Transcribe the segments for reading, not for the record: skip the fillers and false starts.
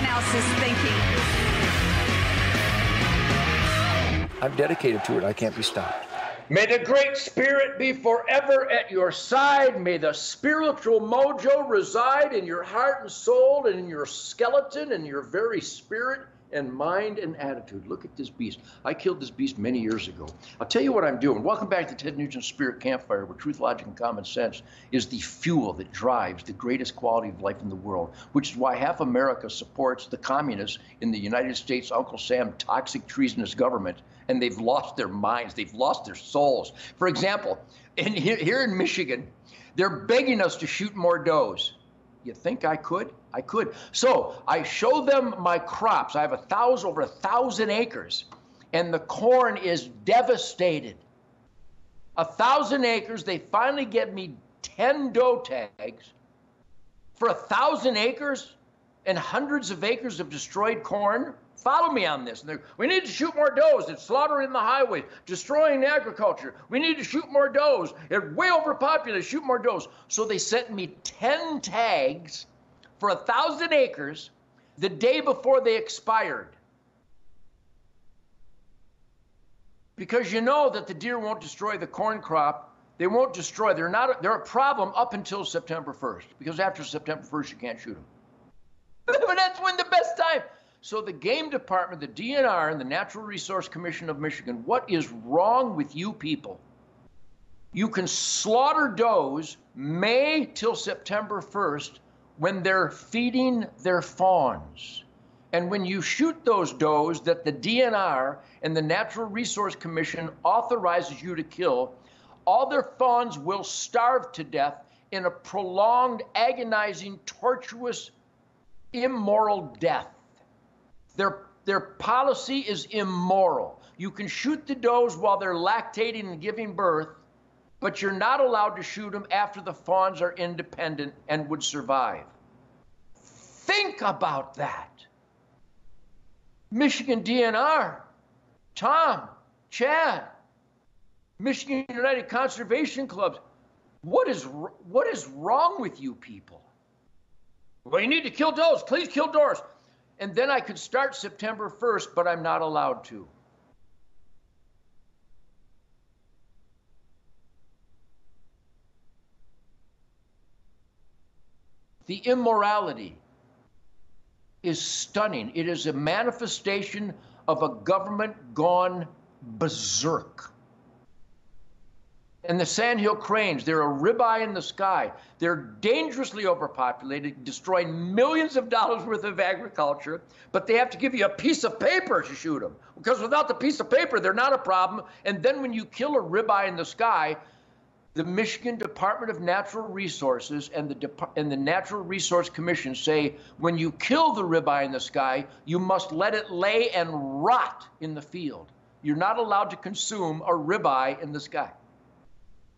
everyone else is thinking. I'm dedicated to it. I can't be stopped. May the Great Spirit be forever at your side. May the spiritual mojo reside in your heart and soul and in your skeleton and your very spirit and mind and attitude. Look at this beast. I killed this beast many years ago. I'll tell you what I'm doing. Welcome back to Ted Nugent Spirit Campfire, where truth, logic, and common sense is the fuel that drives the greatest quality of life in the world, which is why half America supports the communists in the United States, Uncle Sam, toxic, treasonous government, and they've lost their minds. They've lost their souls. For example, here in Michigan, they're begging us to shoot more does. You think I could? I could. So I show them my crops. I have over 1,000 acres, and the corn is devastated. 1,000 acres. They finally get me 10 doe tags for 1,000 acres and hundreds of acres of destroyed corn. Follow me on this. We need to shoot more does. It's slaughtering the highways, destroying agriculture. We need to shoot more does. It's way overpopulated. Shoot more does. So they sent me 10 tags for 1,000 acres the day before they expired. Because you know that the deer won't destroy the corn crop. They won't destroy. They're a problem up until September 1st. Because after September 1st, you can't shoot them. But that's when the best time. So the game department, the DNR, and the Natural Resource Commission of Michigan, what is wrong with you people? You can slaughter does May till September 1st when they're feeding their fawns. And when you shoot those does that the DNR and the Natural Resource Commission authorizes you to kill, all their fawns will starve to death in a prolonged, agonizing, tortuous, immoral death. Their policy is immoral. You can shoot the does while they're lactating and giving birth, but you're not allowed to shoot them after the fawns are independent and would survive. Think about that. Michigan DNR, Tom, Chad, Michigan United Conservation Clubs, what is wrong with you people? Well, you need to kill does. Please kill does. And then I could start September 1st, but I'm not allowed to. The immorality is stunning. It is a manifestation of a government gone berserk. And the sandhill cranes, they're a ribeye in the sky. They're dangerously overpopulated, destroying millions of dollars worth of agriculture, but they have to give you a piece of paper to shoot them. Because without the piece of paper, they're not a problem. And then when you kill a ribeye in the sky, the Michigan Department of Natural Resources and the Natural Resource Commission say, when you kill the ribeye in the sky, you must let it lay and rot in the field. You're not allowed to consume a ribeye in the sky.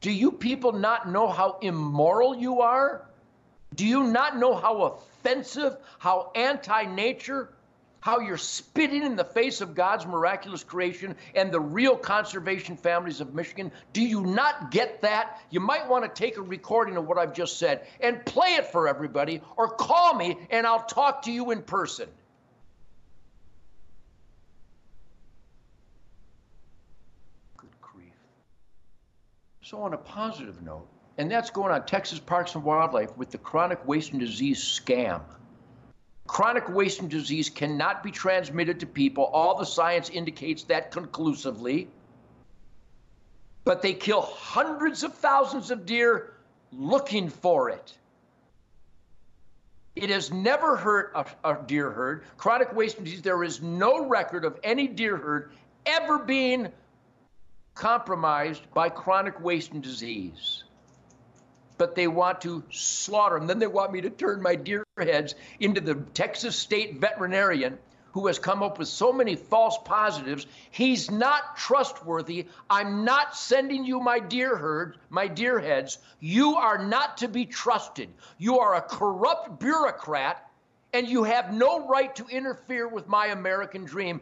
Do you people not know how immoral you are? Do you not know how offensive, how anti-nature, how you're spitting in the face of God's miraculous creation and the real conservation families of Michigan? Do you not get that? You might want to take a recording of what I've just said and play it for everybody, or call me and I'll talk to you in person. So on a positive note, and that's going on Texas Parks and Wildlife with the chronic wasting disease scam. Chronic wasting disease cannot be transmitted to people. All the science indicates that conclusively. But they kill hundreds of thousands of deer looking for it. It has never hurt a deer herd. Chronic wasting disease, there is no record of any deer herd ever being compromised by chronic wasting disease. But they want to slaughter them. Then they want me to turn my deer heads into the Texas state veterinarian who has come up with so many false positives. He's not trustworthy. I'm not sending you my deer herd, my deer heads. You are not to be trusted. You are a corrupt bureaucrat, and you have no right to interfere with my American dream,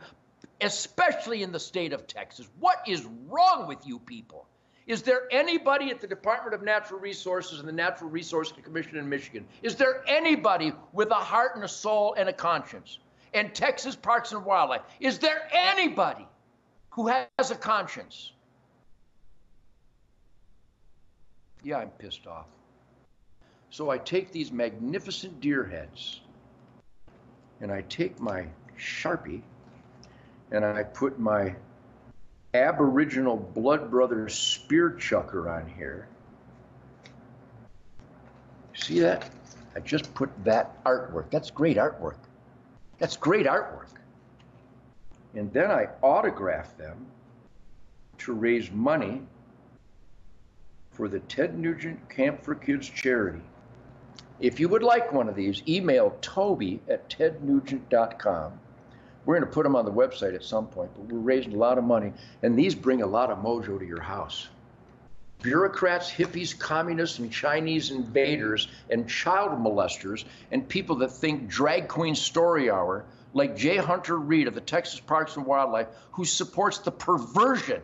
especially in the state of Texas. What is wrong with you people? Is there anybody at the Department of Natural Resources and the Natural Resources Commission in Michigan? Is there anybody with a heart and a soul and a conscience? And Texas Parks and Wildlife, is there anybody who has a conscience? Yeah, I'm pissed off. So I take these magnificent deer heads and I take my Sharpie and I put my Aboriginal Blood Brothers spear chucker on here. See that? I just put that artwork. That's great artwork. That's great artwork. And then I autograph them to raise money for the Ted Nugent Camp for Kids charity. If you would like one of these, email toby at tednugent.com. We're going to put them on the website at some point, but we're raising a lot of money, and these bring a lot of mojo to your house. Bureaucrats, hippies, communists, and Chinese invaders, and child molesters, and people that think drag queen story hour, like J. Hunter Reed of the Texas Parks and Wildlife, who supports the perversion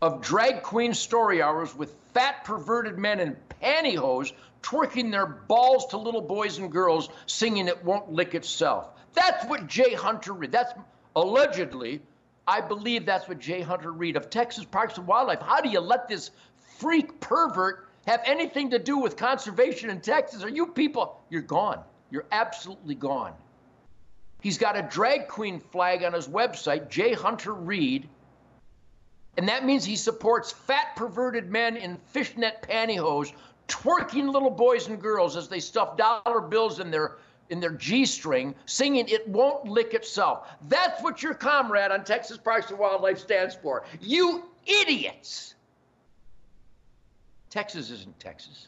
of drag queen story hours with fat, perverted men in pantyhose twerking their balls to little boys and girls, singing "It Won't Lick Itself." That's what J. Hunter Reed, that's allegedly, I believe that's what J. Hunter Reed of Texas Parks and Wildlife. How do you let this freak pervert have anything to do with conservation in Texas? Are you people, you're gone. You're absolutely gone. He's got a drag queen flag on his website, J. Hunter Reed, and that means he supports fat, perverted men in fishnet pantyhose twerking little boys and girls as they stuff dollar bills in their G-string, singing "It Won't Lick Itself." That's what your comrade on Texas Parks and Wildlife stands for. You idiots! Texas isn't Texas.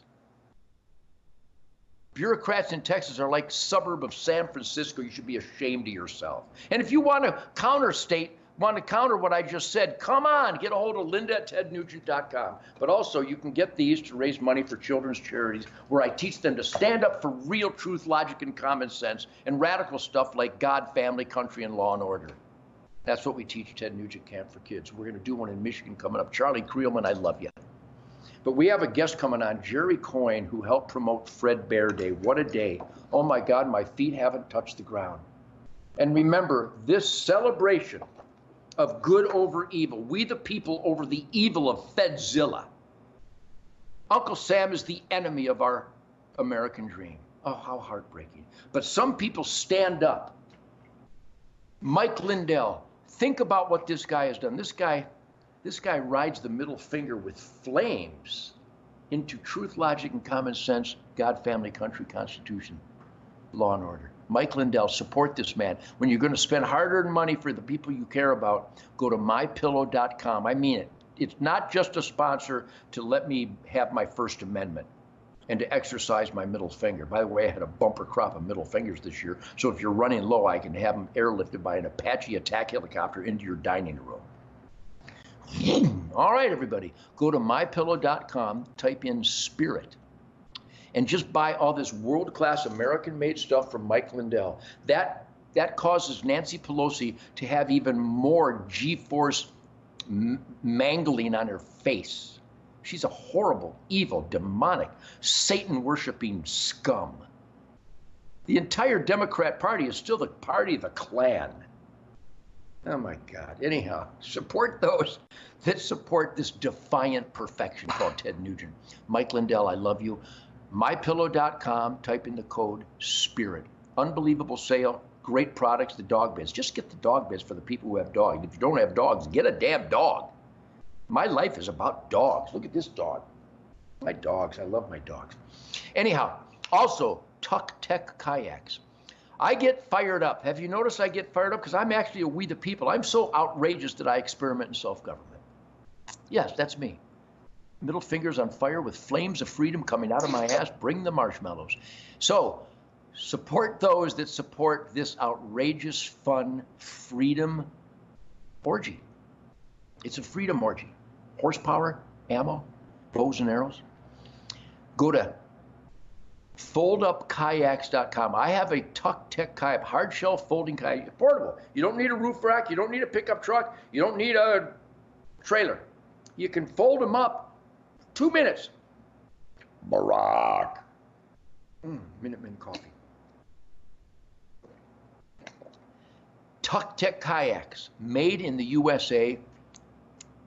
Bureaucrats in Texas are like a suburb of San Francisco. You should be ashamed of yourself. And if you want to counter what I just said, come on, get a hold of Linda at tednugent.com. But also, you can get these to raise money for children's charities, where I teach them to stand up for real truth, logic, and common sense, and radical stuff like God, family, country, and law and order. That's what we teach Ted Nugent Camp for Kids. We're going to do one in Michigan coming up. Charlie Creelman, I love you. But we have a guest coming on, Jerry Coyne, who helped promote Fred Bear Day. What a day. Oh my God, my feet haven't touched the ground. And remember, this celebration of good over evil, we the people over the evil of Fedzilla. Uncle Sam is the enemy of our American dream. Oh, how heartbreaking. But some people stand up. Mike Lindell, think about what this guy has done. This guy rides the middle finger with flames into truth, logic, and common sense, God, family, country, constitution, law and order. Mike Lindell, support this man. When you're going to spend hard-earned money for the people you care about, go to mypillow.com. I mean it. It's not just a sponsor to let me have my First Amendment and to exercise my middle finger. By the way, I had a bumper crop of middle fingers this year, so if you're running low, I can have them airlifted by an Apache attack helicopter into your dining room. All right, everybody, go to mypillow.com, type in spirit, and just buy all this world-class American-made stuff from Mike Lindell. That causes Nancy Pelosi to have even more G-force mangling on her face. She's a horrible, evil, demonic, Satan-worshiping scum. The entire Democrat Party is still the party of the Klan. Oh my God. Anyhow, support those that support this defiant perfection called Ted Nugent. Mike Lindell, I love you. MyPillow.com, type in the code SPIRIT. Unbelievable sale, great products, the dog beds. Just get the dog beds for the people who have dogs. If you don't have dogs, get a damn dog. My life is about dogs. Look at this dog. My dogs, I love my dogs. Anyhow, also, Tuck Tech Kayaks. I get fired up. Have you noticed I get fired up? Because I'm actually a we the people. I'm so outrageous that I experiment in self-government. Yes, that's me. Middle fingers on fire with flames of freedom coming out of my ass. Bring the marshmallows. So support those that support this outrageous, fun, freedom orgy. It's a freedom orgy. Horsepower, ammo, bows and arrows. Go to foldupkayaks.com. I have a Tuck Tech kayak, hard shell folding kayak, portable. You don't need a roof rack. You don't need a pickup truck. You don't need a trailer. You can fold them up 2 minutes. Barack. Minuteman coffee. Tuck-Tech kayaks, made in the USA.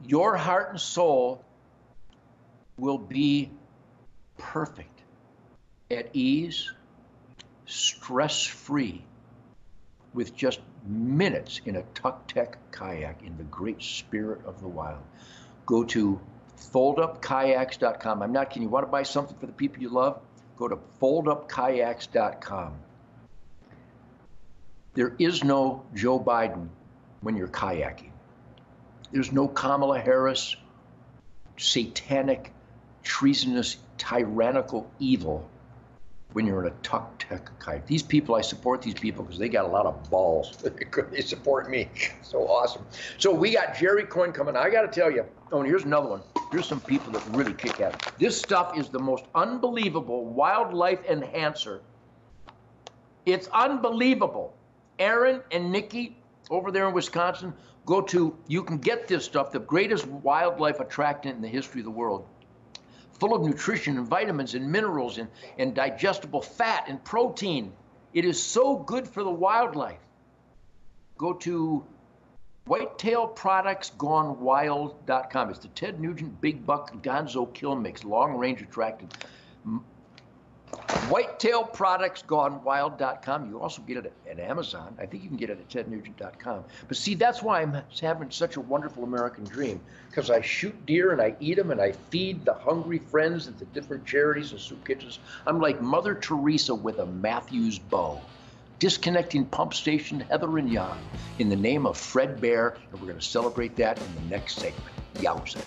Your heart and soul will be perfect, at ease, stress-free, with just minutes in a Tuck-Tech kayak in the great spirit of the wild. Go to foldupkayaks.com. I'm not kidding. You want to buy something for the people you love? Go to foldupkayaks.com. There is no Joe Biden when you're kayaking. There's no Kamala Harris, satanic, treasonous, tyrannical evil when you're in a Tuck-Tech kayak. These people, I support these people because they got a lot of balls. They support me. So awesome. So we got Jerry Coyne coming. I got to tell you, oh, and here's another one. Here's some people that really kick ass. This stuff is the most unbelievable wildlife enhancer. It's unbelievable. Aaron and Nikki over there in Wisconsin, you can get this stuff, the greatest wildlife attractant in the history of the world, full of nutrition and vitamins and minerals and digestible fat and protein. It is so good for the wildlife. Go to whitetailproductsgonewild.com. It's the Ted Nugent Big Buck Gonzo Kill Mix, long range attractant. whitetailproductsgonewild.com. You also get it at Amazon. I think you can get it at tednugent.com. But see, that's why I'm having such a wonderful American dream, because I shoot deer and I eat them and I feed the hungry friends at the different charities and soup kitchens. I'm like Mother Teresa with a Matthews bow, disconnecting pump station Heather and Jan in the name of Fred Bear, and we're going to celebrate that in the next segment. Yowza.